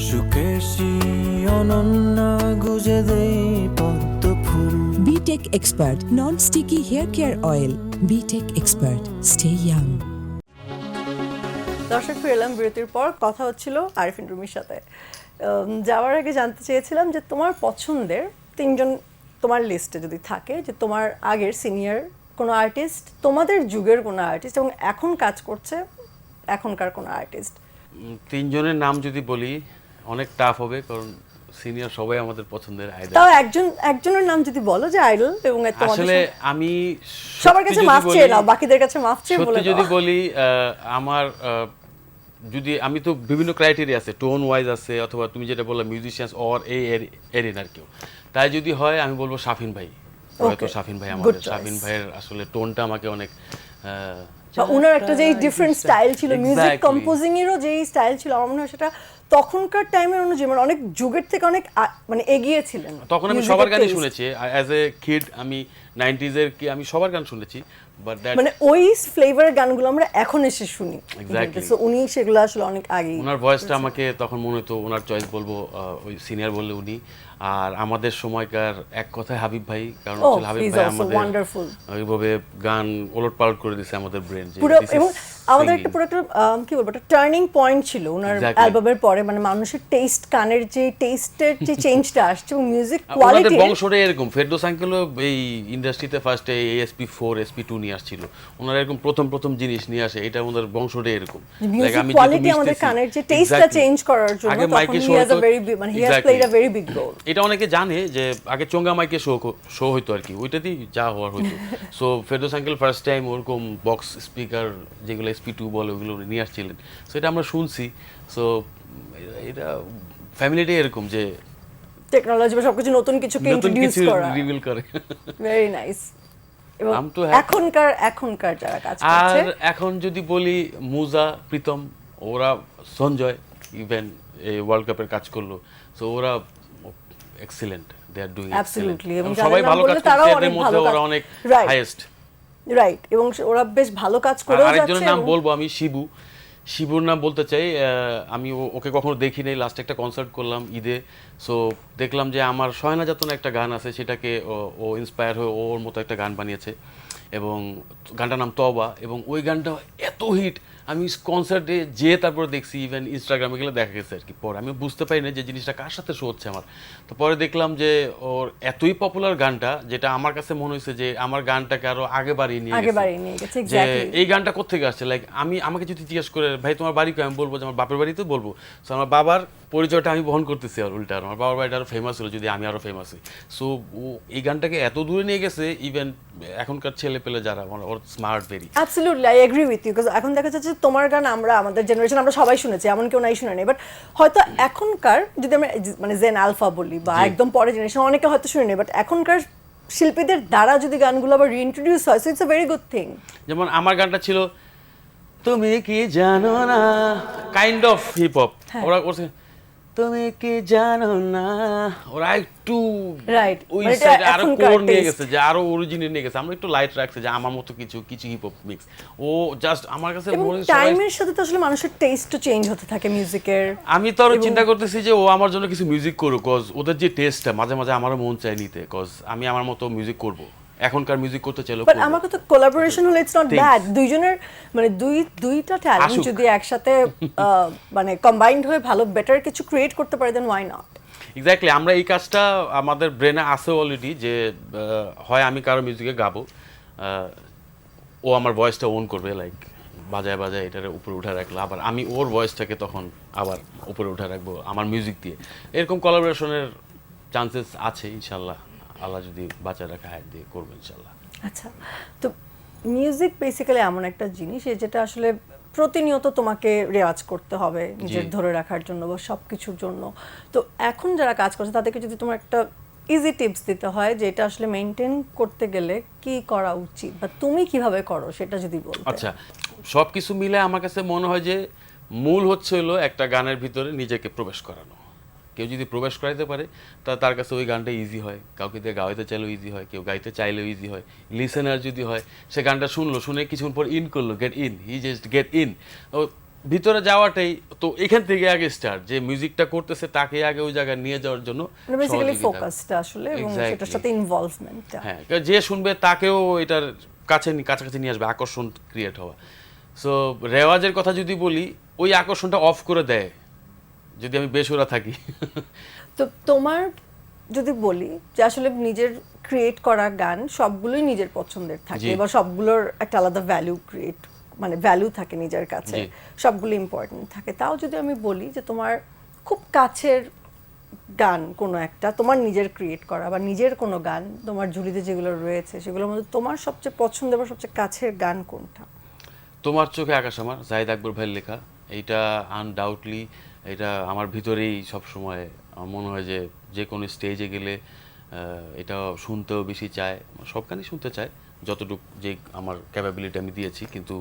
সুখের অনন্য গুজে দেই পদ্ম ফুল। BTech Expert Non-Sticky Hair Care Oil. BTech Expert. Stay young. দর্শক ফিরলাম বিরতির পর। কথা হচ্ছিল আরিফিন রুমির সাথে। যাওয়ার আগে জানতে চেয়েছিলাম যে তোমার পছন্দের তিনজন তোমার লিস্টে যদি থাকে, যে তোমার আগের সিনিয়র কোনো আর্টিস্ট, তোমাদের যুগের কোনো আর্টিস্ট এবং এখন কাজ করছে এখনকার কোনো আর্টিস্ট। তিনজনের নাম যদি বলি অনেক টাফ হবে, কারণ সিনিয়র সবাই আমাদের পছন্দের আইডল। তাও একজনের নাম যদি বলো যে আইডল, এবং আসলে আমি সবার কাছে মাফ চেয়ে নাও, বাকিদের কাছে মাফ চেয়ে বলে সত্যি যদি বলি, আমার যদি আমি তো বিভিন্ন ক্রাইটেরিয়া আছে, টোন ওয়াইজ আছে, অথবা তুমি যেটা বললা মিউজিশিয়ানস অর এই এরিনার কেউ, তাই যদি হয় আমি বলবো শাফিন ভাই। হয়তো শাফিন ভাই, আমাদের শাফিন ভাইয়ের আসলে টোনটা আমাকে অনেক ওনার একটা যে ডিফারেন্ট স্টাইল ছিল, মিউজিক কম্পোজিং এরও যেই স্টাইল ছিল, আমার মনে হয় সেটা তখনকার টাইমের অনুযায়ী মানে অনেক যুগের থেকে অনেক মানে এগিয়ে ছিলেন। তখন আমি সবার গানই শুনেছি, অ্যাজ এ কিড আমি 90s এর কি আমি সবার গান শুনেছি, বাট দ্যাট মানে ওই ফ্লেভারের গানগুলো আমরা এখন এসে শুনি। এক্স্যাক্টলি, সো উনি সেগুলো আসলে অনেক আগে, ওনার ভয়েসটা আমাকে তখন মনে হতো ওনার চয়েস বলবো, ওই সিনিয়র বললে উনি। আর আমাদের সময়কার এক কথায় হাবিব ভাই, কারণ হাবিব ভাই আমাদের ওইভাবে গান ওলটপালট করে দিয়েছে আমাদের ব্রেন। এবং আমাদের একটা পুরো একটা কি বলবো, একটা টার্নিং পয়েন্ট ছিল ওনার অ্যালবামের পরে, মানে মানুষের টেস্ট, কানের যে টেস্টের যে চেঞ্জটা আসছে এবং মিউজিক কোয়ালিটি। ওনাদের বংশটা এরকম, ফেরদৌস আঙ্কেলও এই ইন্ডাস্ট্রিতে ফার্স্টে ASP4 SP2 নিয়ে আসছিল, ওনারা এরকম প্রথম জিনিস নিয়ে আসে, এটা আমাদের বংশটা এরকম। লাইক আমি কোয়ালিটি আমাদের কানের যে টেস্টটা চেঞ্জ করার জন্য তখন হি হ্যাজ আ ভেরি মানে he has played a very big role. এটা অনেকে জানে যে আগে চোঙ্গা মাইকে শো হইতো আর কি, ওইটাতেই যা হওয়ার হইতো। So Ferdous uncle first time ওরকম বক্স স্পিকার যেগুলো SP2 বলে ওগুলো নিয়ে আসছিলেন, সো এটা আমরা শুনছি। সো এটা ফ্যামিলিটাই এরকম যে টেকনোলজি বা সবকিছু নতুন কিছুকে ইন্ট্রোডিউস করা, রিভিল করে। Very nice. এবং এখনকার যারা কাজ করছে, আর এখন যদি বলি মুজা, প্রীতম, ওরা, সঞ্জয় ইভেন এই ওয়ার্ল্ড কাপের কাজ করলো, সো ওরা excellent, they are doing absolutely. এবং সবাই ভালো কাজ করছে, এর মধ্যে ওরা অনেক হাইয়েস্ট, রাইট। এবং ওরা বেশ ভালো কাজ করেও যাচ্ছে। আরেকজনের নাম বলবো আমি, শিবুর নাম বলতে চাই। আমি ওকে কখনো দেখি নাই, লাস্ট একটা কনসার্ট করলাম ঈদে, সো দেখলাম যে আমার সয়না যাতনা একটা গান আছে, সেটাকে ও ইন্সপায়ার হয়ে ওর মতো একটা গান বানিয়েছে, এবং গানটার নাম তওবা, এবং ওই গানটা এত হিট, আমি কনসার্টে যেয়ে তারপরে দেখছি, ইভেন ইনস্টাগ্রামে গেলে দেখা গেছে আর কি। পরে আমি বুঝতে পারি না যে জিনিসটা কার সাথে শো হচ্ছে আমার, তো পরে দেখলাম যে ওর এতই পপুলার গানটা, যেটা আমার কাছে মনে হয়েছে যে আমার গানটাকে আরো আগে বাড়িয়ে নিয়ে গেছে। যে এই গানটা কোত্থেকে আসছে, লাইক আমাকে যদি জিজ্ঞেস করে ভাই তোমার বাড়ি কই, আমি বলবো যে আমার বাপের বাড়িতে বলবো। সো আমার বাবার পরিচয়টা আমি বহন করতেছি, আর উল্টা আমার বাবার বাড়িটা আরো ফেমাস হলো যদি আমি আরো ফেমাস হই। সো ও এই গানটাকে এত দূরে নিয়ে গেছে, ইভেন এখনকার ছেলে পেলে যারা ওর smart very. Absolutely, I agree with you. Because এখন দেখা যাচ্ছে তোমার গান আমাদের জেনারেশন আমরা সবাই শুনেছি, এমন কেউ নাই শুনে নেই, বাট হয়তো এখনকার যদি আমরা মানে জেন আলফা বলি বা একদম পরে জেনারেশন, অনেকে হয়তো শুনে নেই, বাট এখনকার শিল্পীদের দ্বারা যদি গানগুলো আবার রিইন্ট্রোডিউস হয়, so it's a very good thing. যেমন আমার গানটা ছিল তুমি কি জানো না, কাইন্ড অফ হিপ হপ, ওরা করছে তুমি কি জানো না, ওরা একটু রাইট ওই সাইডে আরো কোর নিয়ে গেছে, যে আরো অরিজিনাল নিয়ে গেছে, আমরা একটু লাইট রাখছে যে আমার মতো কিছু হিপ হপ মিক্স। ও জাস্ট আমার কাছে মনে হয় টাইমের সাথে তো আসলে মানুষের টেস্ট তো চেঞ্জ হতে থাকে মিউজিকের। আমি তো আরো চিন্তা করতেছি যে ও আমার জন্য কিছু মিউজিক করুক, কজ ওদের যে টেস্টটা মাঝে মাঝে আমারও মন চায় নিতে, কজ আমি আমার মতো মিউজিক করব, এখনকার মিউজিক করতে চাইলো। বাট আমার কথা কোলাবোরেশন হলে ইটস নট ব্যাড, দুইজনের মানে দুইটা ট্যালেন্ট যদি একসাথে মানে কম্বাইন্ড হয়ে ভালো বেটার কিছু ক্রিয়েট করতে পারে, দেন ওয়াই নট। এক্স্যাক্টলি, আমরা এই কাজটা আমাদের ব্রেনে আছে অলরেডি, যে হয় আমি কারো মিউজিকে গাবো, ও আমার ভয়েসটা ওন করবে, লাইক বাজায় এটার উপরে উঠে রাখলো, আবার আমি ওর ভয়েসটাকে তখন আবার উপরে উঠে রাখবো আমার মিউজিক দিয়ে। এরকম কোলাবোরেশনের চান্সেস আছে ইনশাল্লাহ, আল্লাহ যদি বাঁচা রাখা হায়াত দিয়ে করবো ইনশাল্লাহ। আচ্ছা, তো মিউজিক বেসিক্যালি এমন একটা জিনিস যেটা আসলে প্রতিনিয়ত তোমাকে রেওয়াজ করতে হবে নিজের ধরে রাখার জন্য বা সব কিছুর জন্য। তো এখন যারা কাজ করছে তাদেরকে যদি তোমার একটা ইজি টিপস দিতে হয় যে এটা আসলে মেনটেন করতে গেলে কি করা উচিত বা তুমি কিভাবে করো, সেটা যদি বলতে। আচ্ছা, সব কিছু মিলে আমার কাছে মনে হয় যে মূল হলো একটা গানের ভিতরে নিজেকে প্রবেশ করানো। কেউ যদি প্রবেশ করাইতে পারে তার কাছে ওই গানটা ইজি হয়, কাউকে দিয়ে গাইতে চাইলেও ইজি হয়, কেউ গাইতে চাইলেও ইজি হয়। লিসেনার যদি হয়, সে গানটা শুনে কিছুক্ষণ পর ইন করলো, get in, he just get in. ভিতরে যাওয়াটাই তো এখান থেকে আগে স্টার্ট, যে মিউজিকটা করতেছে তাকে আগে ওই জায়গায় নিয়ে যাওয়ার জন্য মানে বেসিক্যালি সহযোগিতা। ফোকাসটা আসলে এবং Exactly. সেটার সাথে ইনভলভমেন্টটা। হ্যাঁ, যে শুনবে তাকেও এটার কাছাকাছি নিয়ে আসবে, আকর্ষণ ক্রিয়েট হওয়া। সো রেওয়াজের কথা যদি বলি, ওই আকর্ষণটা অফ করে দেয় যদি আমি বেসুরা থাকি। তো তোমার যদি বলি যে আসলে নিজের ক্রিয়েট করা গান সবগুলোই নিজের পছন্দের থাকে জি। বা সবগুলোর একটা আলাদা ভ্যালু ক্রিয়েট মানে ভ্যালু থাকে নিজের কাছে, জি। সবগুলো ইম্পর্টেন্ট থাকে। তাও যদি আমি বলি যে তোমার খুব কাছের গান কোনো একটা তোমার নিজের ক্রিয়েট করা বা নিজের কোনো গান তোমার ঝুলিতে যেগুলো রয়েছে সেগুলোর মধ্যে তোমার সবচেয়ে পছন্দের বা সবচেয়ে কাছের গান কোনটা? তোমার চোখে আকাশ আমার, জাহিদ আকবর ভাইয়ের লেখা। এইটা আনডাউটলি এটা আমার ভিতরেই সবসময় আমার মনে হয় যে যে কোনো স্টেজে গেলে এটা শুনতেও বেশি চায়, সব গানই শুনতে চায় যতটুকু যে আমার ক্যাপাবিলিটি আমি দিয়েছি, কিন্তু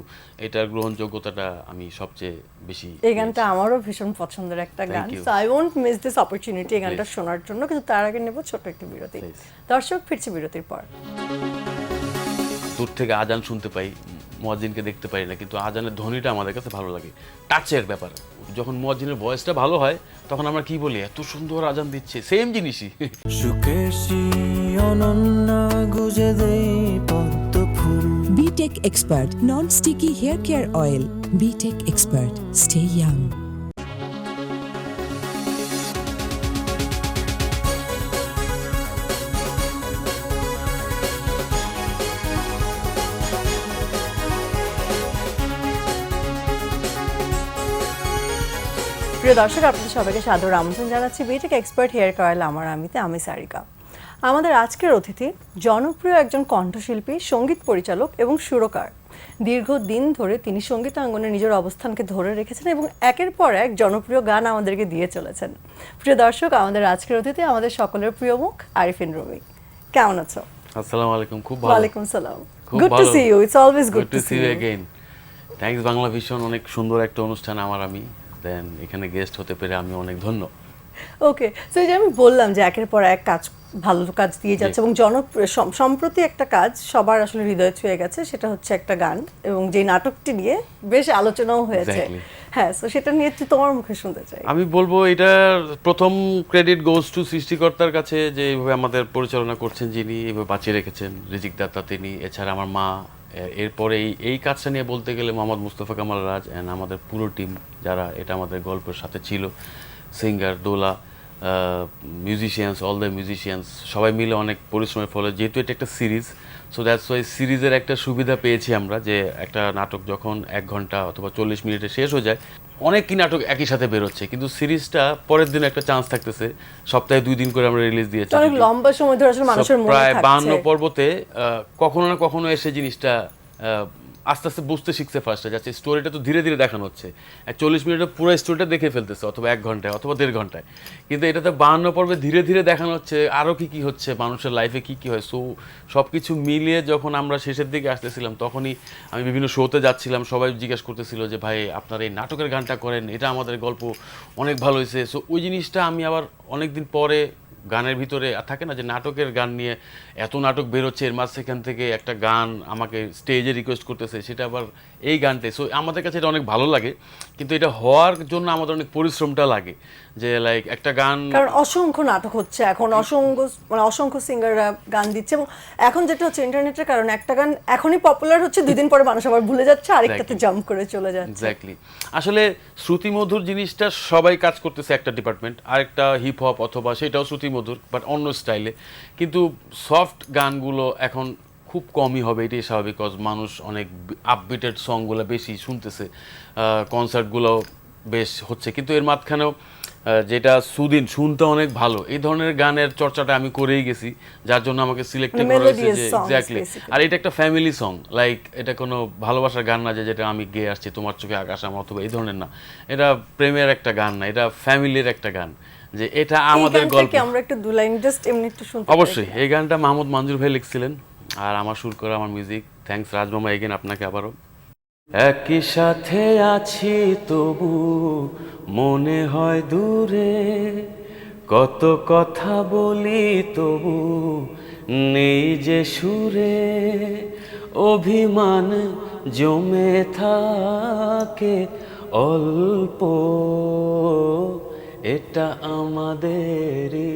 এটার গ্রহণযোগ্যতাটা আমি সবচেয়ে বেশি এই গানটা আমারও ভীষণ পছন্দের একটা Thank গান। you. So I won't miss this opportunity এই গানটা শোনার জন্য, কিন্তু তার আগে নেব ছোট একটি বিরতি। Please. দর্শক ফিরছে বিরতির পর। দূর থেকে আজান শুনতে পাই, মুয়াজ্জিনকে দেখতে পারি না, কিন্তু আজানের ধ্বনিটা আমাদের কাছে ভালো লাগে, টাচের ব্যাপার। যখন মুয়াজ্জিনের ভয়েসটা ভালো হয় তখন আমরা কি বলি, এত সুন্দর আজান দিচ্ছে, সেম জিনিসই। সুখের অনন্য গুজে দেই পদ্ম ফুল। BTech Expert Non-Sticky Hair Care Oil. BTech Expert. Stay young. প্রিয় দর্শক, আপনাদের সবাইকে সাদর আমন্ত্রণ জানাচ্ছি বিটেক এক্সপার্ট হেয়ার কার আমার আমি সারিকা। আমাদের আজকের অতিথি জনপ্রিয় একজন কণ্ঠশিল্পী, সঙ্গীত পরিচালক এবং সুরকার। দীর্ঘদিন ধরে তিনি সঙ্গীতাঙ্গনে নিজের অবস্থানকে ধরে রেখেছেন এবং একের পর এক জনপ্রিয় গান আমাদেরকে দিয়ে চলেছেন। প্রিয় দর্শক, আমাদের আজকের অতিথি আমাদের সকলের প্রিয় মুখ আরিফিন রুমি। কেমন আছো? আসসালামু আলাইকুম, খুব ভালো। ওয়ালাইকুম সালাম। খুব গুড টু ভালো। See you, it's always good to see you you again. Thanks Bangla vision, অনেক সুন্দর একটা অনুষ্ঠান আমি দেন এখানে গেস্ট হতে পেরে আমি অনেক ধন্য। ওকে, সো এই যে আমি বললাম যে একের পর এক কাজ, ভালো কাজ দিয়ে যাচ্ছে এবং সম্প্রতি একটা কাজ সবার আসলে হৃদয় ছুঁয়ে গেছে, সেটা হচ্ছে একটা গান এবং যে নাটকটি নিয়ে বেশ আলোচনাও হয়েছে। Exactly. হ্যাঁ, সো সেটা নিয়ে একটু তোমার মুখে শুনতে চাই। আমি বলবো এটার প্রথম ক্রেডিট গোজ টু সৃষ্টিকর্তার কাছে, যে এইভাবে আমাদের পরিচালনা করছেন, যিনি এইভাবে বাঁচিয়ে রেখেছেন, রিজিক দাতা তিনি, এছাড়া আমার মা। এরপরে এই কাজটা নিয়ে বলতে গেলে মোহাম্মদ মুস্তফা কামাল রাজ অ্যান্ড আমাদের পুরো টিম যারা এটা আমাদের গল্পের সাথে ছিল, singer, Dola, musicians, all the musicians, সবাই মিলে অনেক পরিশ্রমের ফলে, যেহেতু এটা একটা সিরিজ, সো দ্যাটস ওয়াই সিরিজের একটা সুবিধা পেয়েছি আমরা, যে একটা নাটক যখন 1 ঘন্টা অথবা 40 মিনিটে শেষ হয়ে যায়, অনেক কি নাটক একই সাথে বেরোচ্ছে, কিন্তু সিরিজটা পরের দিন একটা চান্স থাকতেছে, সপ্তাহে 2 দিন করে আমরা রিলিজ দিয়েছি। অনেক লম্বা সময় ধরে আসলে মানুষের মনে প্রায় থাকছে। 52 পর্বতে কখনো না কখনো এসে জিনিসটা আস্তে আস্তে বুঝতে শিখছে ফার্স্টে, যাচ্ছে স্টোরিটা তো ধীরে ধীরে দেখানো হচ্ছে, 40 মিনিটে পুরো স্টোরিটা দেখে ফেলতেছে, অথবা 1 ঘন্টায় অথবা 1.5 ঘন্টায়, কিন্তু এটাতে 52 পর্বে ধীরে ধীরে দেখানো হচ্ছে আরও কি হচ্ছে, মানুষের লাইফে কি হয়। সো সব কিছু মিলিয়ে যখন আমরা শেষের দিকে আসতেছিলাম, তখনই আমি বিভিন্ন শোতে যাচ্ছিলাম, সবাই জিজ্ঞেস করতেছিল যে ভাই আপনার এই নাটকের গানটা করেন, এটা আমাদের গল্প অনেক ভালো হয়েছে। সো ওই জিনিসটা আমি আবার অনেকদিন পরে গানের ভিতরে থাকে না যে নাটকের গান নিয়ে এত নাটক বেরোচ্ছে, এর মাঝখান থেকে একটা গান আমাকে স্টেজে রিকোয়েস্ট করতেছে, সেটা আবার এই গানটাই। সো আমাদের কাছে এটা অনেক ভালো লাগে, কিন্তু এটা হওয়ার জন্য আমাদের অনেক পরিশ্রমটা লাগে, যে লাইক একটা গান, কারণ অসংখ্য নাটক হচ্ছে এখন, অসংখ্য সিঙ্গাররা গান দিচ্ছে এবং এখন যেটা হচ্ছে ইন্টারনেটের কারণে একটা গান এখনই পপুলার হচ্ছে, 2 দিন পরে মানুষ আবার ভুলে যাচ্ছে, আরেকটাতে জাম্প করে চলে যাচ্ছে। এক্স্যাক্টলি। আসলে শ্রুতিমধুর জিনিসটা সবাই কাজ করতেছে একটা ডিপার্টমেন্ট, আরেকটা হিপ হপ অথবা সেটাও শ্রুতিমধুর বাট অন্য স্টাইলে, কিন্তু সফট গানগুলো এখন খুব কমই হবে, এটাই স্বাভাবিক, কজ মানুষ অনেক আপবিটেড সংগুলো বেশি শুনতেছে, কনসার্টগুলো বেশ হচ্ছে, কিন্তু এর মাঝখানেও যেটা সুদিন শুনতে অনেক ভালো, এই ধরনের গানের চর্চাটা আমি করেই গেছি, যার জন্য আমাকে সিলেক্টেড করা হয়েছে। যে এক্স্যাক্টলি, আর এটা একটা ফ্যামিলি সং, লাইক এটা কোনো ভালোবাসার গান না যে যেটা আমি গেয়ে আসছি তোমার চোখে আকাশ আমার, অথবা এই ধরনের না, এটা প্রেমের একটা গান না, এটা ফ্যামিলির একটা গান, যে এটা আমাদের গল্প। আমরা একটু 2 লাইন জাস্ট এমনি একটু শুনতে পারি? অবশ্যই। এই গানটা মাহমুদ মঞ্জুর ভাই লিখছিলেন, আর আমার সুর করা, আমার মিউজিক। থ্যাঙ্কস রাজমামা এগেন আপনাকে আবারও। একই সাথে আছি তবু মনে হয় দূরে, কত কথা বলি তবু নেই যে সুরে, অভিমান জমে থাকে অল্প, এটা আমাদেরই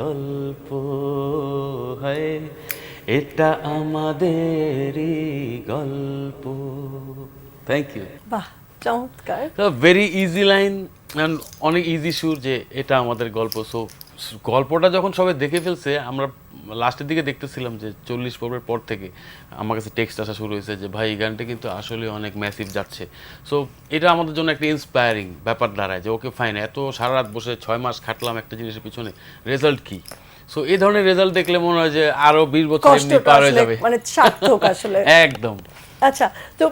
গল্প, হয় এটা আমাদেরই গল্প। Thank you. বাহ, চমৎকার। ভেরি ইজি লাইন অ্যান্ড অনেক ইজি সুর যে এটা আমাদের গল্প। সো গল্পটা যখন সবাই দেখে ফেলছে, আমরা লাস্টের দিকে দেখতেছিলাম যে 40 পর্বের পর থেকে আমার কাছে টেক্সট আসা শুরু হয়েছে যে ভাই এই গানটা কিন্তু আসলে অনেক ম্যাসিভ যাচ্ছে। সো এটা আমাদের জন্য একটা ইন্সপায়ারিং ব্যাপার দাঁড়ায় যে ওকে ফাইন, এত সারা রাত বসে 6 মাস খাটলাম একটা জিনিসের পিছনে, রেজাল্ট কি? সো এই ধরনের রেজাল্ট দেখলে মনে হয় যে আরো 20 বছর এমনি কষ্টটা পার হয়ে আসলে যাবে। মানে সার্থক আসলে। একদম। আচ্ছা, তো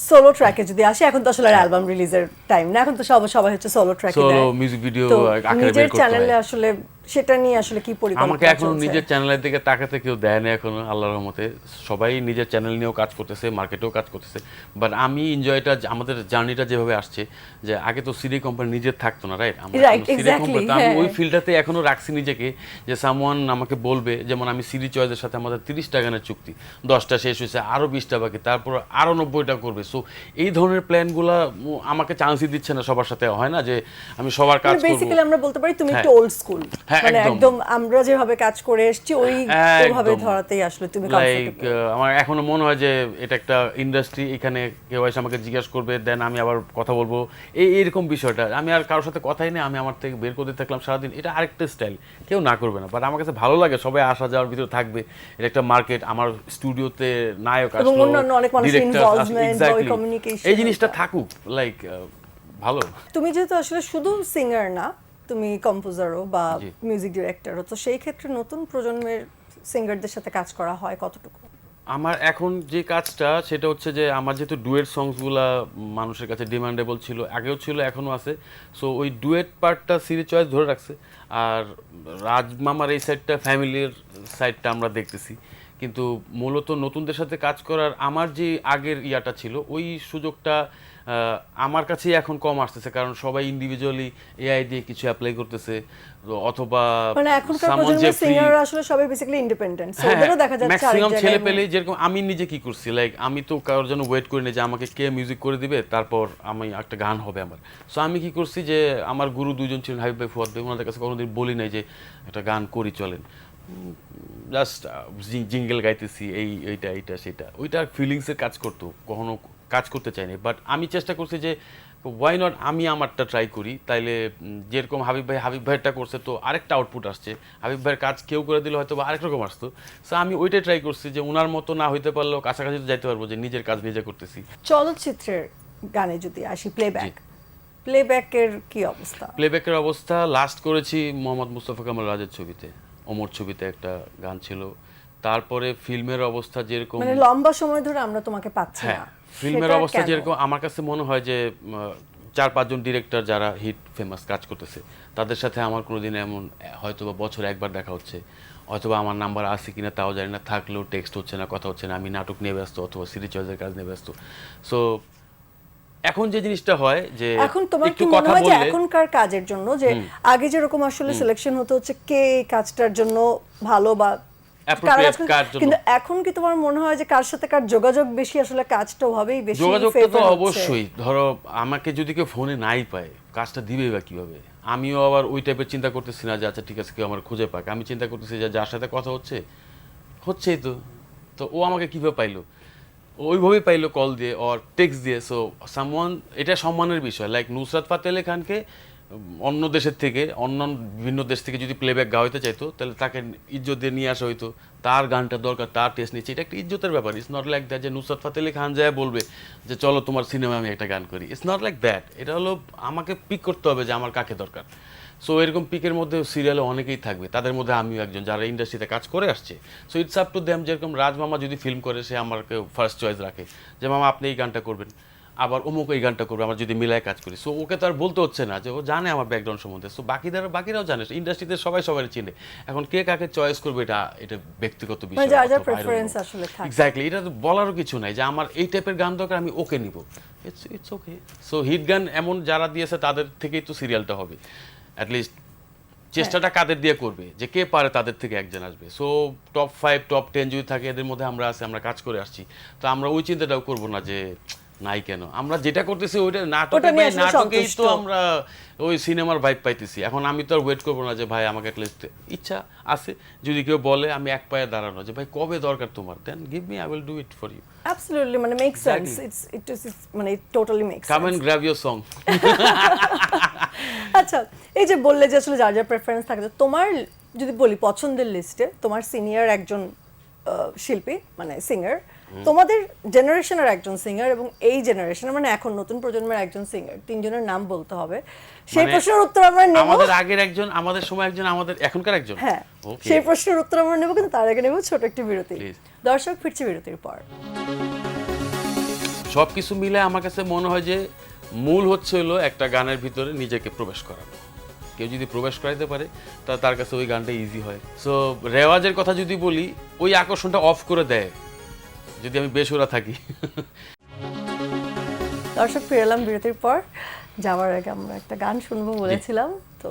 সোলো ট্র্যাকে যদি আসে, এখন তো আসলে অ্যালবাম রিলিজের টাইম না, এখন তো সবাই হচ্ছে সোলো ট্র্যাকে সোলো দেয়। মিউজিক ভিডিও তো আকারে নিজের বের করতে চ্যানেলে হয়। আসলে সেটা নিয়ে আসলে কি পরিকল্পনা আমাকে এখনো চলছে? নিজের চ্যানেলের দিকে তাকাতে কেউ দেয় না এখনো, আল্লাহর রহমতে। সবাই নিজের চ্যানেল নিয়েও কাজ করতেছে, মার্কেটেও কাজ করতেছে। বাট আমি এনজয়টা, আমাদের জার্নিটা যেভাবে আসছে, যে আগে তো সিডি কোম্পানি নিজের থাকতো না, রাইট? Right, exactly, আমি হ্যাঁ। ওই ফিল্ডটাতে এখনো রাখছি নিজেকে, যে সামওয়ান আমাকে বলবে, যেমন আমি সিডি চয়েসের সাথে আমাদের 30টা গানের চুক্তি, 10টা শেষ হয়েছে, আরো 20টা বাকি, তারপর আরো 90টা করবে। সো এই ধরনের প্ল্যানগুলা আমাকে চান্সই দিচ্ছে না সবার সাথে, হয় না যে আমি সবার কাজ করব। বেসিক্যালি আমরা বলতে পারি তুমি হ্যাঁ। একটু ওল্ড স্কুল, হ্যাঁ, মানে একদম। একদম আমরা যেভাবে কাজ করে এসেছি ওইভাবে একদম। ধরাতেই আসলে তুমি লাইক কমফোর্টেবল। আমার এখনো মনে হয় যে এটা একটা ইন্ডাস্ট্রি, এখানে কেউ এসে আমাকে জিজ্ঞাসা করবে, দেন আমি আবার কথা বলবো, এইরকম বিষয়টা। আমি আর কারোর সাথে কথাই নেই, আমি আমার থেকে বের করতে থাকলাম সারাদিন, এটা আরেকটা স্টাইল, কেউ না করবে না। বাট আমার কাছে ভালো লাগে সবাই আসা যাওয়ার ভিতরে থাকবে, এটা একটা মার্কেট। আমার স্টুডিওতে নায়ক এবং আসলো, অন্যান্য অনেক মানুষের ডিরেক্টর involvement বা ওই এক্স্যাক্টলি, communication এই জিনিসটা ওটা। থাকুক, লাইক ভালো। তুমি যেহেতু আসলে শুধু সিঙ্গার না, তুমি কম্পোজারও বা জি। মিউজিক ডিরেক্টরও, তো সেই ক্ষেত্রে নতুন প্রজন্মের সিঙ্গারদের সাথে কাজ করা হয় কতটুকু? আমার এখন যে কাজটা সেটা হচ্ছে যে আমার যেহেতু ডুয়েট সংসগুলা মানুষের কাছে ডিমান্ডেবল ছিল, আগেও ছিল, এখনও আছে। সো ওই ডুয়েট পার্টটা সিরিজ চয়েস ধরে রাখছে। আর রাজমামার এই সাইডটা, ফ্যামিলির সাইডটা আমরা দেখতেছি। কিন্তু মূলত নতুনদের সাথে কাজ করার আমার যে আগের ইয়াটা ছিল, ওই সুযোগটা আমার কাছেই এখন কম আসতেছে, কারণ সবাই ইন্ডিভিজুয়ালি এআই দিয়ে কিছু অ্যাপ্লাই করতেছে, অথবা মানে এখনকার someone যে প্রজন্মের free- সিঙ্গাররা আসলে সবাই বেসিক্যালি ইন্ডিপেন্ডেন্ট, সো ওদেরও দেখা যাচ্ছে আরেক ম্যাক্সিমাম ছেলে জায়গায় পেলে, যেরকম আমি নিজে কি করছি, লাইক আমি তো কারোর জন্য ওয়েট করি না যে আমাকে কে মিউজিক করে দিবে তারপর আমি একটা গান হবে আমার। সো আমি কি করছি যে আমার গুরু দুইজন ছিলেন, হাবিব ভাই, ফুয়াদ ভাই, ওনাদের কাছে কোনোদিন বলি নাই যে একটা গান করি চলেন, জাস্ট জিঙ্গেল গাইতেছি, এইটা সেটা, ওইটা ফিলিংসের কাজ করতো, কখনো কাজ করতে চাইনি। বাট আমি চেষ্টা করছি যে ওয়াই নট আমি আমারটা ট্রাই করি, তাইলে যেরকম হাবিব ভাইয়েরটা করছে, তো আরেকটা আউটপুট আসছে, হাবিব ভাইয়ের কাজ কেউ করে দিলে হয়তো বা আরেক রকম আসতো। সো আমি ওইটাই ট্রাই করছি যে ওনার মতো না হইতে পারলেও কাছাকাছি তো যাইতে পারবো, যে নিজের কাজ নিজে করতেছি। চলচ্চিত্রের গানে যদি আসি, প্লেব্যাকের কি অবস্থা? প্লেব্যাকের অবস্থা লাস্ট করেছি মোহাম্মদ মুস্তফা কামাল রাজের ছবিতে, ওমর ছবিতে একটা গান ছিল। তারপরে ফিল্মের অবস্থা যেরকম, মানে লম্বা সময় ধরে আমরা তোমাকে পাচ্ছি হ্যাঁ, না, ফিল্মের সেটা অবস্থা কেন? যেরকম আমার কাছে মনে হয় যে 4-5 জন ডিরেক্টর যারা হিট ফেমাস কাজ করতেছে, তাদের সাথে আমার কোনোদিন এমন হয়তো বা বছরে একবার দেখা হচ্ছে, অথবা আমার নাম্বার আছে কিনা তাও জানি না, থাকলেও টেক্সট হচ্ছে না, কথা হচ্ছে না, আমি নাটক নিয়ে ব্যস্ত অথবা সিরিজ চয়েসের কাজ নিয়ে ব্যস্ত। সো এখন যে জিনিসটা হয় যে এখন তোমার কি একটু মনে কথা হয় যে বললে, এখনকার কাজের জন্য, যে আগে যেরকম আসলে সিলেকশন হতো হচ্ছে কে এই কাজটার জন্য ভালো বা Appropriate কার জন্য। কিন্তু এখন কি তোমার মনে হয় যে কার সাথে কার যোগাযোগ বেশি, আসলে কাজটা ওভাবেই বেশি যোগাযোগটা তো favor হচ্ছে? অবশ্যই, ধরো আমাকে যদি কেউ ফোনে নাই পায়, কাজটা দিবেই বা কিভাবে? আমিও আবার ওই টাইপের চিন্তা করতেছি না যে আচ্ছা ঠিক আছে কেউ আমার খুঁজে পাক, আমি চিন্তা করতেছি যে যার সাথে কথা হচ্ছেই তো, তো ও আমাকে কিভাবে পাইলো, ওইভাবেই পাইলো কল দিয়ে অর টেক্সট দিয়ে। সো সামওয়ান, এটা সম্মানের বিষয়। লাইক নুসরাত ফাতে আলী খানকে অন্য দেশের থেকে, অন্য বিভিন্ন দেশ থেকে যদি প্লেব্যাক গাওয়াইতে চাইতো, তাহলে তাকে ইজ্জত দিয়ে নিয়ে আসা হইতো, তার গানটা দরকার, তার টেস্ট নিচ্ছে, এটা একটা ইজ্জতের ব্যাপার। ইটস নট লাইক দ্যাট যে নুসরাত ফাতে আলী খান যায় বলবে যে চলো তোমার সিনেমা আমি একটা গান করি, ইটস নট লাইক দ্যাট। এটা হলো আমাকে পিক করতে হবে যে আমার কাকে দরকার। সো এরকম পিকের মধ্যে সিরিয়ালে অনেকেই থাকবে, তাদের মধ্যে আমিও একজন যারা ইন্ডাস্ট্রিতে কাজ করে আসছে। So it's up to them. যেরকম রাজমামা যদি ফিল্ম করে, সে আমাকে ফার্স্ট চয়েস রাখে যে মামা আপনি এই গানটা করবেন, আবার অমুক এই গানটা করবে, আমার যদি মিলায় কাজ করি। সো ওকে তো আর বলতে হচ্ছে না, যে ও জানে আমার ব্যাকগ্রাউন্ড সম্বন্ধে। সো বাকিরাও জানে, ইন্ডাস্ট্রিতে সবাই সবাই চিনে। এখন কে কাকে চয়েস করবে এটা ব্যক্তিগত বিষয়, মানে যার যার প্রেফারেন্স আসলে থাকে। এক্স্যাক্টলি। এটা তো বলারও কিছু নাই যে আমার এই টাইপের গান দরকার, আমি ওকে নিব, ইটস ওকে। সো হিট গান এমন যারা দিয়েছে তাদের থেকেই তো সিরিয়ালটা হবে। অ্যাটলিস্ট চেষ্টাটা কাদের দিয়ে করবে, যে কে পারে তাদের থেকে একজন আসবে। সো টপ 5 টপ 10 যদি থাকে, এদের মধ্যে আমরা আছি, আমরা কাজ করে আসছি, তো আমরা ওই চিন্তাটাও করবো না যে নাই কেন? আমরা যেটা করতেছি ওইটা ওটা নিয়ে আসলে নাটকেই তো সন্তুষ্ট। আমরা ওই সিনেমার ভাইব পাইতেছি। এখন আমি তো আর ওয়েট করবো না যে ভাই আমাকে অ্যাটলিস্ট ইচ্ছা আছে যদি কেউ বলে আমি এক পায়ে দাঁড়ানো যে ভাই কবে দরকার তোমার, then give me, I will do it for you. Absolutely, মানে মেক সেন্স, মানে it totally make come sense. And grab your song. আচ্ছা, এই যে বললে যে আসলে যার যার প্রেফারেন্স থাকে, তো তোমার যদি বলি পছন্দের লিস্টে তোমার সিনিয়র একজন শিল্পী মানে সিঙ্গার, তোমাদের জেনারেশনের একজন সিঙ্গার এবং এই জেনারেশনের মানে এখন নতুন প্রজন্মের একজন সিঙ্গার, তিনজনের নাম বলতে হবে। সেই মানে প্রশ্নের উত্তর আমরা নেব। আমাদের আগের একজন, আমাদের সময় একজন, আমাদের এখনকার একজন। হ্যাঁ, Okay. সেই প্রশ্নের উত্তর আমরা নেব, কিন্তু তার আগে নেব ছোট একটি বিরতি। Please. দর্শক ফিরছে বিরতির পর। সবকিছু মিলে আমার কাছে মনে হয় যে মূল হচ্ছে হলো একটা গানের ভিতরে নিজেকে প্রবেশ করানো। কেউ যদি প্রবেশ করাইতে পারে তার কাছে ওই গানটা ইজি হয়। সো রেওয়াজের কথা যদি বলি, ওই আকর্ষণটা অফ করে দেয় যদি আমি বেসুরা থাকি। দর্শক ফিরে এলাম বিরতির পর। যাওয়ার আগে আমরা একটা গান শুনবো বলেছিলাম, তো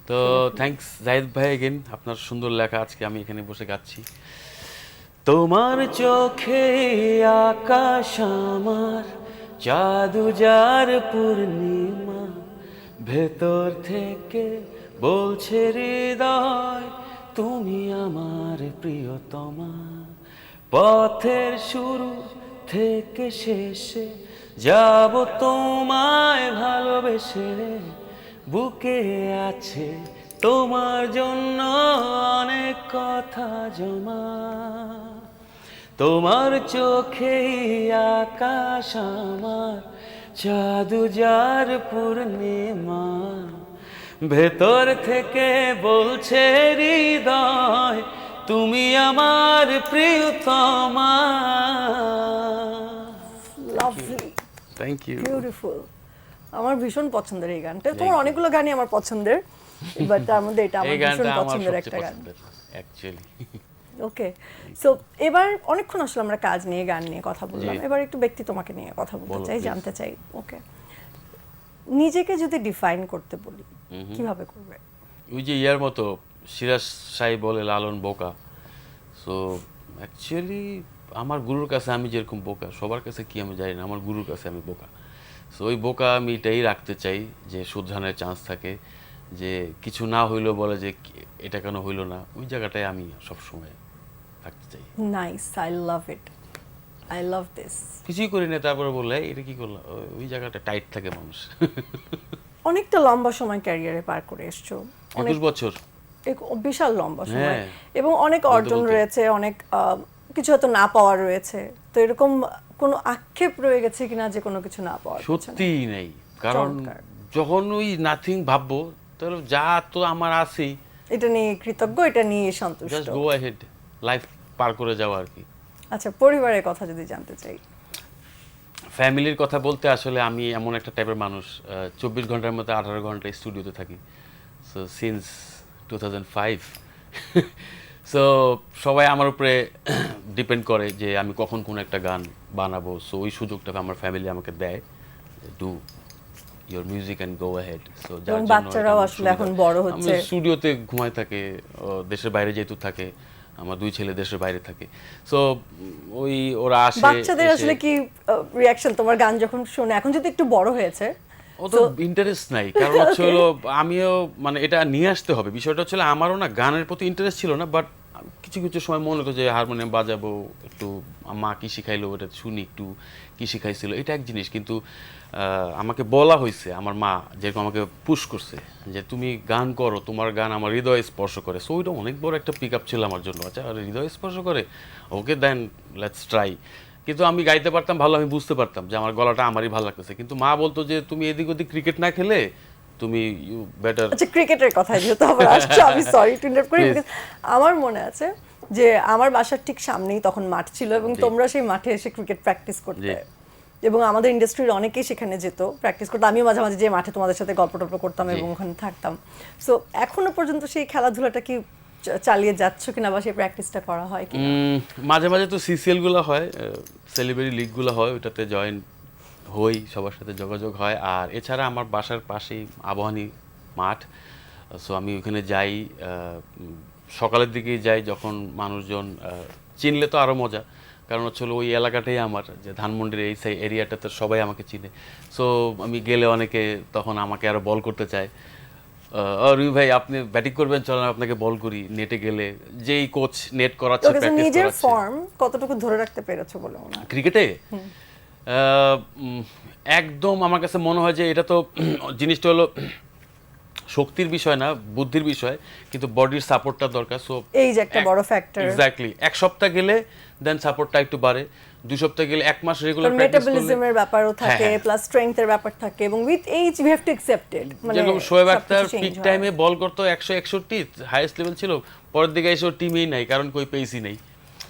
তো থ্যাঙ্কস জাহিদ ভাই এগেন, আপনার সুন্দর লেখা আজকে আমি এখানে বসে গাচ্ছি। তোমার চোখে আকাশ আমার জাদু জার পূর্ণিমা, ভেতর থেকে বলছে হৃদয় তুমি আমার প্রিয়তমা। পথের শুরু থেকে শেষে যাব তোমায় ভালোবেসে, বুকে আছে তোমার জন্য অনেক কথা জমা। তোমার চোখে আকাশ আমার জাদু জার পূর্ণিমা, ভেতর থেকে বলছে হৃদয় তুমি আমার প্রিয়তমা। Lovely, thank you. বিউটিফুল। আমার ভীষণ পছন্দের এই গানটা। তোমার অনেকগুলো গানই আমার পছন্দের, বাট তার মধ্যে এটা আমার এই ভীষণ গানটা আমার পছন্দের একটা সবচেয়ে গান। পছন্দের অ্যাকচুয়ালি। ওকে, সো এবার অনেকক্ষণ আসলে আমরা কাজ নিয়ে গান নিয়ে কথা বললাম, জি। এবার একটু ব্যক্তি তোমাকে নিয়ে কথা বলতে বলো, চাই, please. জানতে চাই। ওকে, নিজেকে যদি ডিফাইন করতে বলি কিভাবে করবে? ওই যে ইয়ার মতো সিরাজ সাহেব বলে লালন বোকা। সো অ্যাকচুয়ালি আমার গুরুর কাছে আমি যেরকম বোকা, সবার কাছে কি আমি জানি না, আমার গুরুর কাছে আমি বোকা। সো ওই বোকা আমি এটাই রাখতে চাই যে শুধরানোর চান্স থাকে, যে কিছু না হইলেও বলে যে এটা কেন হইলো না, ওই জায়গাটায় আমি সবসময় থাকতে চাই। Nice, I love it, I love this. কিছুই করি না তারপরে বললে এটা কি করলাম, ওই জায়গাটা টাইট থাকে মানুষ। অনেকটা লম্বা সময় ক্যারিয়ারে পার করে এসছো, 21 বছর। বিশাল লম্বা সময়, হ্যাঁ। এবং অনেক বলতে অর্জন বলতে। রয়েছে, অনেক কিছু হয়তো না পাওয়ার রয়েছে। তো এরকম কোনো আক্ষেপ রয়ে গেছে কিনা যে কোনো কিছু না পাওয়ার পেছনে? সত্যিই নেই, কারণ চমৎকার। যখন ওই নাথিং ভাববো তাহলে যা তো আমার আছেই, এটা নিয়ে কৃতজ্ঞ, এটা নিয়ে সন্তুষ্ট। জাস্ট গো অ্যাহেড, লাইফ পার করে যাওয়া আর কি। আচ্ছা, পরিবারের কথা যদি জানতে চাই। ফ্যামিলির কথা বলতে আসলে আমি এমন একটা টাইপের মানুষ, 24 ঘন্টার মধ্যে 18 ঘন্টা স্টুডিওতে থাকি। সো সিন্স 2005 সো সবাই আমার উপরে ডিপেন্ড করে যে আমি কখন কোন একটা গান বানাবো। সো ওই সুযোগটা আমার ফ্যামিলি আমাকে দেয়, do your music and go ahead. So যেমন বাচ্চারাও আসলে এখন বড় হচ্ছে। স্টুডিওতে ঘুমায় থাকে, দেশের বাইরে যেহেতু থাকে, আমার 2 ছেলে দেশের বাইরে থাকে। সো ওই ওরা আসে। বাচ্চাদের আসলে কি রিয়াকশন তোমার গান যখন শুনে? এখন যদি একটু বড় হয়েছে, ও তো ইন্টারেস্ট নাই, কারণ হচ্ছে হলো আমিও মানে এটা নিয়ে আসতে হবে। বিষয়টা হচ্ছে আমারও না গানের প্রতি ইন্টারেস্ট ছিল না, বাট কিছু কিছু সময় মনে হতো যে হারমোনিয়াম বাজাবো, একটু মা কি শিখাইলো ওটা শুনি, একটু কি শিখাইছিল, এটা এক জিনিস। কিন্তু আমাকে বলা হয়েছে, আমার মা যেরকম আমাকে পুশ করছে যে তুমি গান করো, তোমার গান আমার হৃদয় স্পর্শ করে। সো ওইটা অনেক বড় একটা পিক আপ ছিল আমার জন্য। আচ্ছা, হৃদয় স্পর্শ করে, ওকে দেন লেটস ট্রাই। কিন্তু আমি গাইতে পারতাম ভালো, আমি বুঝতে পারতাম যে আমার গলাটা আমারই ভালো লাগতেছে। কিন্তু মা বলতো যে তুমি এদিক ওদিক ক্রিকেট না খেলে তুমি ইউ বেটার। আচ্ছা, ক্রিকেটের কথা যেহেতু আবার আসছে, আমি সরি টু ইন্টারাপ্ট করি, because আমার মনে আছে যে আমার বাসার ঠিক সামনেই তখন মাঠ ছিল এবং তোমরা সেই মাঠে এসে ক্রিকেট প্র্যাকটিস করতে, এবং আমাদের ইন্ডাস্ট্রির অনেকেই সেখানে যেত প্র্যাকটিস করতে। আমিও মাঝে মাঝে যে মাঠে তোমাদের সাথে গল্প টল্প করতাম এবং ওখানে থাকতাম। সো এখনো পর্যন্ত সেই খেলাধুলাটা কি চালিয়ে যাচ্ছ কিনা, বা সেই প্র্যাকটিসটা করা হয় কি? মাঝে মাঝে তো সিসিএল গুলো হয়, সেলিব্রিটি লিগ গুলো হয়, ওটাতে জয়েন হই, সবার সাথে যোগাযোগ হয়। আর এছাড়া আমার বাসার পাশেই আবাহনী মাঠ, সো আমি ওখানে যাই, সকালের দিকেই যাই যখন মানুষজন চিনলে তো আরো মজা, কারণ হচ্ছে হলো ওই এলাকাটাই আমার, যে ধানমন্ডির এই এরিয়াটাতে সবাই আমাকে চিনে। সো আমি গেলে অনেকে তখন আমাকে আরো বল করতে চায়, রুই ভাই আপনি ব্যাটিং করবেন, চলেন আপনাকে বল করি। নেটে গেলে যেই কোচ নেট করাচ্ছে, তোর কাছে প্র্যাকটিস নিজের করাচ্ছে। ফর্ম কতটুকু ধরে রাখতে পেরেছো বলে মনে হয়? ক্রিকেটে একদম আমার কাছে মনে হয় যে এটা তো জিনিসটা হলো শক্তির বিষয় না, বুদ্ধির বিষয়, কিন্তু বডির সাপোর্টটা দরকার। সো এই যে একটা বড় ফ্যাক্টর। এক্স্যাক্টলি, এক সপ্তাহ গেলে দেন সাপোর্টটা একটু বাড়ে, 2 সপ্তাহ গেলে, 1 মাস রেগুলার প্র্যাকটিস করলে। মেটাবলিজমের ব্যাপারও থাকে, প্লাস স্ট্রেংথের ব্যাপার থাকে, এবং with age we have to accept it. যেরকম শোয়েব আখতার পিক টাইমে বল করতো 161, হাইয়েস্ট লেভেল ছিল, পরের দিকে এসে টিমেই নাই, কারণ কই পেসই নেই,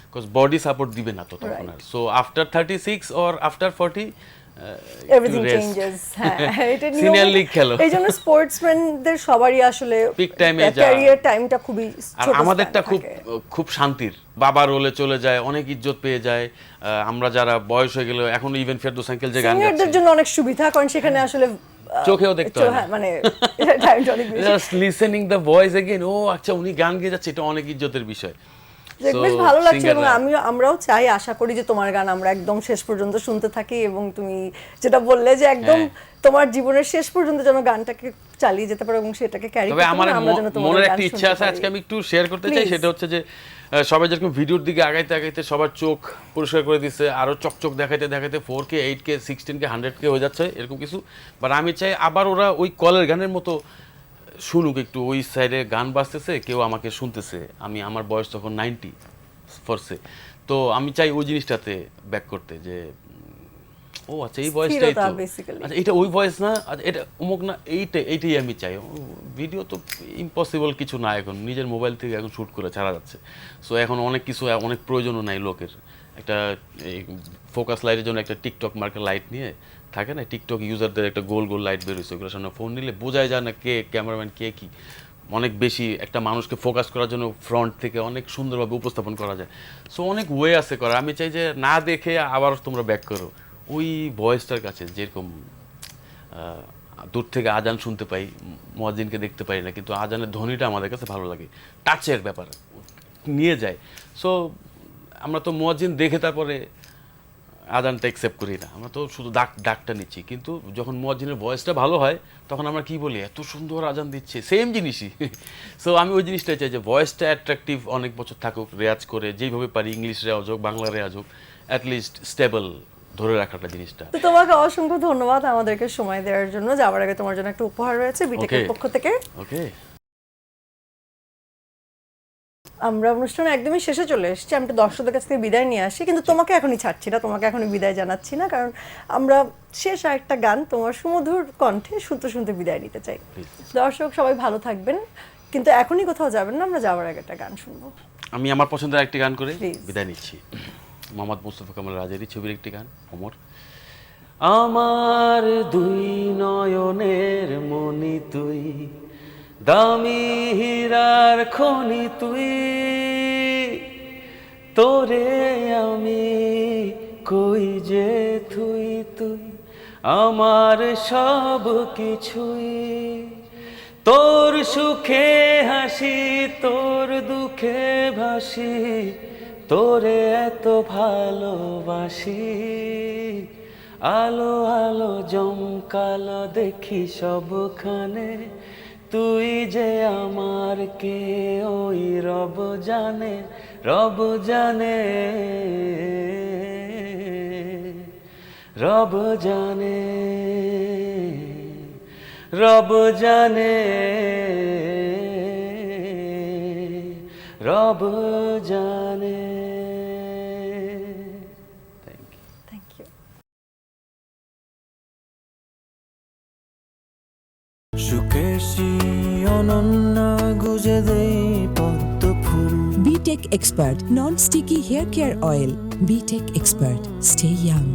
বিকজ বডি সাপোর্ট দিবে না তো তখন আর। So after 36 or after 40 everything changes. হ্যাঁ, এটা সিনিয়র লিগ খেলো। এইজন্য স্পোর্টসম্যানদের সবারই আসলে পিক টাইমে ক্যারিয়ার টাইমটা খুবই আর ছোট। আমাদেরটা খুব শান্তির, বাবা রোলে চলে যায়, অনেক ইজ্জত পেয়ে যায়। আমরা যারা বয়স হয়ে গেল, এখন ইভেন ফেরদৌস আঙ্কেল যে গান সিনিয়রদের গাচ্ছে জন্য অনেক সুবিধা, কারণ সেখানে আসলে চোখেও দেখতে হয় না। হ্যাঁ, মানে টাইমটা অনেক বেশি। Just listening the voice again, ও আচ্ছা উনি গান গেয়ে যাচ্ছে, এটা অনেক ইজ্জতের বিষয়। বেশ ভালো লাগছে, এবং আমরাও চাই, আশা করি যে তোমার গান আমরা একদম শেষ পর্যন্ত শুনতে থাকি, এবং তুমি যেটা বললে যে একদম তোমার জীবনের শেষ পর্যন্ত যেন গানটাকে চালিয়ে যেতে পারো এবং সেটাকে ক্যারি করতে তবে আমার পারো, আমরা যেন তোমার মনের গান একটা ইচ্ছা শুনতে আছে, পারি। আজকে আমি একটু শেয়ার করতে চাই। সেটা হচ্ছে যে সবাই যেরকম ভিডিওর দিকে আগাইতে আগাইতে সবার চোখ পরিষ্কার করে দিচ্ছে, আরো চকচক দেখাইতে দেখাইতে 4K 8K 16K 100K হয়ে যাচ্ছে এরকম কিছু। বাট আমি চাই আবার ওরা ওই কলের গানের মতো শুনুক, একটু ওই সাইডে গান বাজতেছে, কেউ আমাকে শুনতেছে। আমার বয়স তখন 90 ফোর্সে, তো আমি চাই ওই জিনিসটাতে ব্যাক করতে, যে ও আচ্ছা এই ভয়েসটাই তো, আচ্ছা এটা ওই ভয়েস না, আচ্ছা এটা অমুক না, এইটাই আমি চাই। ভিডিও তো ইম্পসিবল কিছু না, এখন নিজের মোবাইল থেকে এখন শ্যুট করে ছাড়া যাচ্ছে। সো এখন অনেক কিছু, অনেক প্রয়োজনও নাই লোকের। একটা ফোকাস লাইটের জন্য একটা টিকটক মার্কের লাইট নিয়ে থাকে না, টিকটক ইউজারদের একটা গোল গোল লাইট বেরোচ্ছে, ওগুলোর সামনে ফোন নিলে বোঝাই যায় না কে ক্যামেরাম্যান, কে কি। অনেক বেশি একটা মানুষকে ফোকাস করার জন্য ফ্রন্ট থেকে অনেক সুন্দরভাবে উপস্থাপন করা যায়। সো অনেক ওয়ে আছে করার। আমি চাই যে না দেখে আবার তোমরা ব্যাক করো ওই ভয়েসটার কাছে। যেরকম দূর থেকে আজান শুনতে পাই, মুয়াজ্জিনকে দেখতে পারি না, কিন্তু আজানের ধ্বনিটা আমাদের কাছে ভালো লাগে, টাচের ব্যাপার নিয়ে যায়। সো আমরা তো মুয়াজ্জিন দেখে তারপরে আজানটা অ্যাকসেপ্ট করি না, আমরা তো শুধু ডাকটা নিচ্ছি। কিন্তু যখন মুয়াজ্জিনের ভয়েসটা ভালো হয় তখন আমরা কি বলি, এত সুন্দর আজান দিচ্ছে, সেম জিনিসই। সো আমি ওই জিনিসটাই চাই যে ভয়েসটা অ্যাট্রাকটিভ অনেক বছর থাকুক, রেয়াজ করে যেইভাবে পারি, ইংলিশ রেয়াজ হোক, বাংলা রেয়াজ হোক, অ্যাটলিস্ট স্টেবল ধরে রাখাটা জিনিসটা। তো তোমাকে অসংখ্য ধন্যবাদ আমাদেরকে সময় দেওয়ার জন্য। যাওয়ার আগে তোমার জন্য একটা উপহার রয়েছে বিটেকের পক্ষ থেকে। ওকে, আমরা অনুষ্ঠানে একদমই শেষে চলে এসেছি, আমি দর্শকদের কাছ থেকে বিদায় নিয়ে আসি, কিন্তু তোমাকে এখনই ছাড়ছি না, তোমাকে এখনই বিদায় জানাচ্ছি না, কারণ আমরা শেষ আরেকটা গান তোমার সুমধুর কণ্ঠে শুনতে শুনতে বিদায় নিতে চাই। দর্শক সবাই ভালো থাকবেন, কিন্তু এখনই কোথাও যাবেন না, আমরা যাওয়ার আগে একটা গান শুনবো। আমি আমার পছন্দের একটি গান করে Please. বিদায় নিচ্ছি। মোহাম্মদ মুস্তফা কামাল রাজেরই ছবির একটি গান, অমর। আমার দুই নয়নের মনি তুই, দামি হীরার খনি তুই, তোরে আমি কই যে তুই তুই আমার সব কিছুই, তোর সুখে হাসি তোর দুঃখে ভাসি, তোরে এত ভালোবাসি, আলো আলো জমকালো দেখি সবখানে, তুই যে আমার কে ওই রব জানে, রব জানে, রব জানে, রব জানে, রব জানে। Thank you. সুকেশী অনন্যা গুজে দেই পদ্ম ফুল। BTech Expert Non-Sticky Hair Care Oil. BTech Expert. Stay young.